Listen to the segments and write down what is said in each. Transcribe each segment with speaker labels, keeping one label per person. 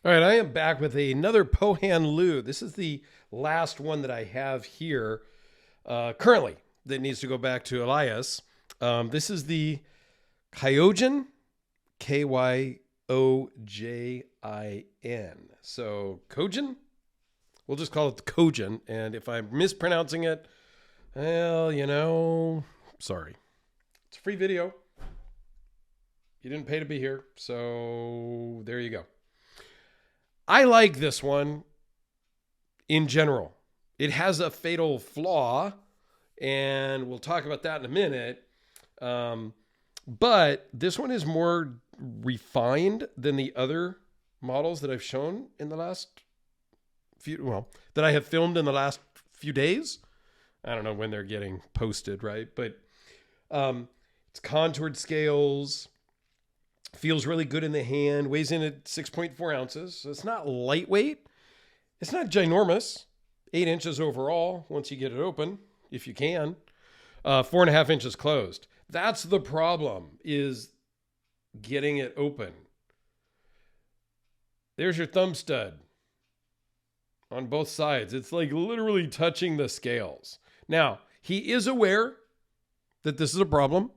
Speaker 1: All right, I am back with another Pohan Leu. This is the last one that I have here currently that needs to go back to Elias. This is the Kyojin, Kyojin. So, Kojin? We'll just call it the Kojin. And if I'm mispronouncing it, well, sorry. It's a free video. You didn't pay to be here. So, there you go. I like this one in general. It has a fatal flaw, and we'll talk about that in a minute. But this one is more refined than the other models that I've shown in the last that I have filmed in the last few days. I don't know when they're getting posted, right? But it's contoured scales. Feels really good in the hand. Weighs in at 6.4 ounces. So it's not lightweight. It's not ginormous. 8 inches overall once you get it open, if you can. 4.5 inches closed. That's the problem, is getting it open. There's your thumb stud on both sides. It's like literally touching the scales. Now, he is aware that this is a problem.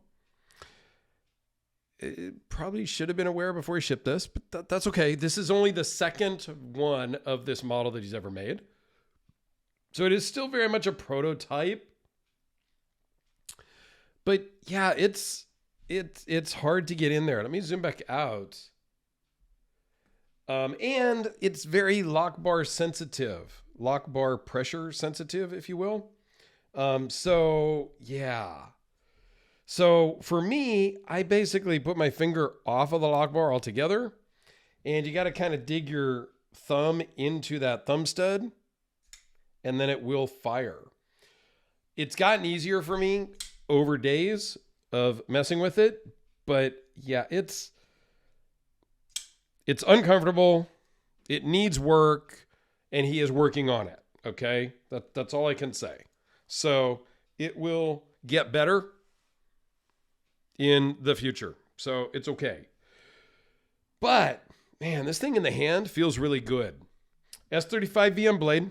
Speaker 1: It probably should have been aware before he shipped this, but that's okay. This is only the second one of this model that he's ever made. So it is still very much a prototype. But yeah, it's hard to get in there. Let me zoom back out. And it's very lock bar sensitive, lock bar pressure sensitive, if you will. So yeah. So for me, I basically put my finger off of the lock bar altogether, and you got to kind of dig your thumb into that thumb stud, and then it will fire. It's gotten easier for me over days of messing with it, but yeah, it's uncomfortable. It needs work, and he is working on it. Okay, that's all I can say. So it will get better in the future. So it's okay. But man, this thing in the hand feels really good. S35 VM blade,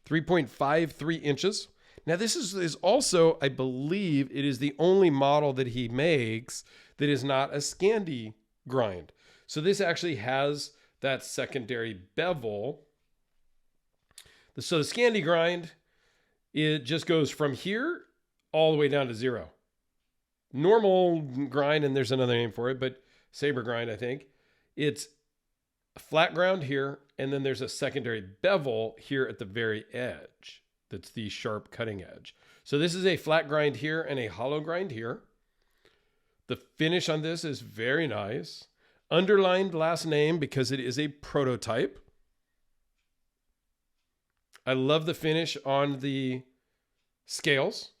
Speaker 1: 3.53 inches. Now this is also, I believe it is the only model that he makes that is not a Scandi grind. So this actually has that secondary bevel. So the Scandi grind, it just goes from here all the way down to 0. Normal grind, and there's another name for it, but saber grind, I think. It's a flat ground here, and then there's a secondary bevel here at the very edge. That's the sharp cutting edge. So this is a flat grind here and a hollow grind here. The finish on this is very nice. Underlined last name because it is a prototype. I love the finish on the scales.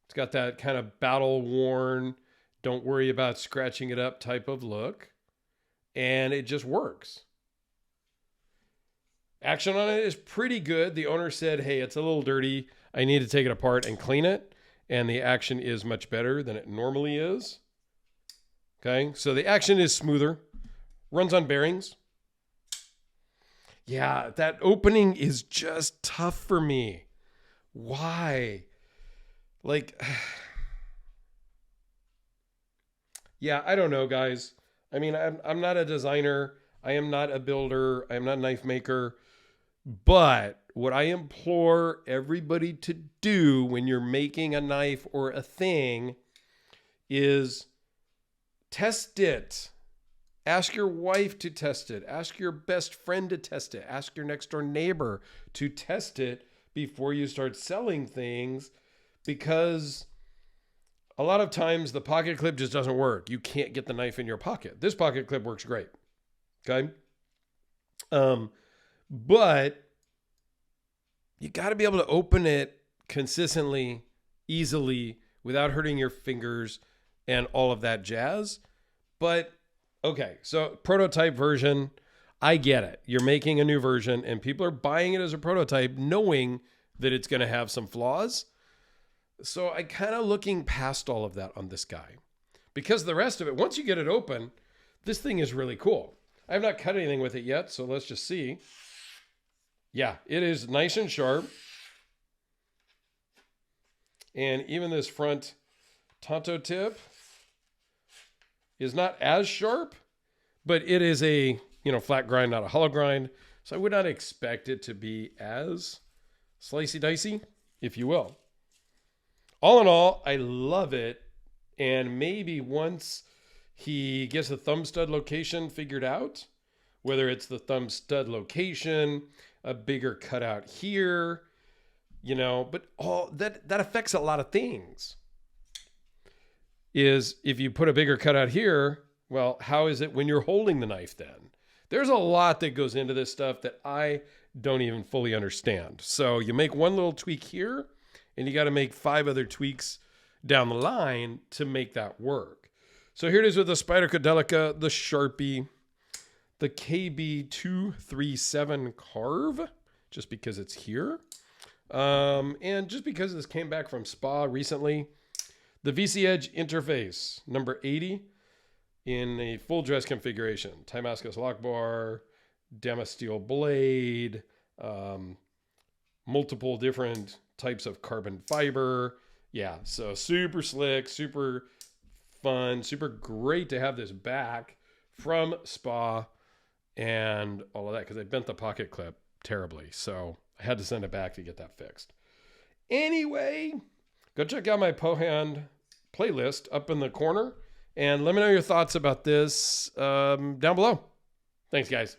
Speaker 1: It's got that kind of battle-worn, don't worry about scratching it up type of look. And it just works. Action on it is pretty good. The owner said, hey, it's a little dirty. I need to take it apart and clean it. And the action is much better than it normally is. Okay, so the action is smoother. Runs on bearings. Yeah, that opening is just tough for me. Why? Like, yeah, I don't know, guys. I mean, I'm not a designer. I am not a builder. I am not a knife maker. But what I implore everybody to do when you're making a knife or a thing is test it. Ask your wife to test it. Ask your best friend to test it. Ask your next door neighbor to test it before you start selling things. Because a lot of times the pocket clip just doesn't work. You can't get the knife in your pocket. This pocket clip works great. Okay. But you got to be able to open it consistently, easily, without hurting your fingers and all of that jazz. But okay, so prototype version, I get it. You're making a new version and people are buying it as a prototype knowing that it's going to have some flaws. So I kind of looking past all of that on this guy, because the rest of it, once you get it open, this thing is really cool. I have not cut anything with it yet, so let's just see. Yeah, it is nice and sharp. And even this front Tonto tip is not as sharp, but it is a, flat grind, not a hollow grind. So I would not expect it to be as slicey dicey, if you will. All in all, I love it. And maybe once he gets the thumb stud location figured out, whether it's the thumb stud location, a bigger cutout here, but all that affects a lot of things. Is if you put a bigger cutout here, well, how is it when you're holding the knife then? There's a lot that goes into this stuff that I don't even fully understand. So you make one little tweak here, and you got to make 5 other tweaks down the line to make that work. So here it is with the Spyderco Delica, the Sharpie, the KB237 Carve, just because it's here. And just because this came back from Spa recently, the VC Edge interface, number 80, in a full dress configuration. Damascus lock bar, Damasteel blade, multiple different types of carbon fiber. Yeah, so super slick, super fun, super great to have this back from Spa and all of that, because I bent the pocket clip terribly. So I had to send it back to get that fixed. Anyway, go check out my Pohan playlist up in the corner and let me know your thoughts about this down below. Thanks, guys.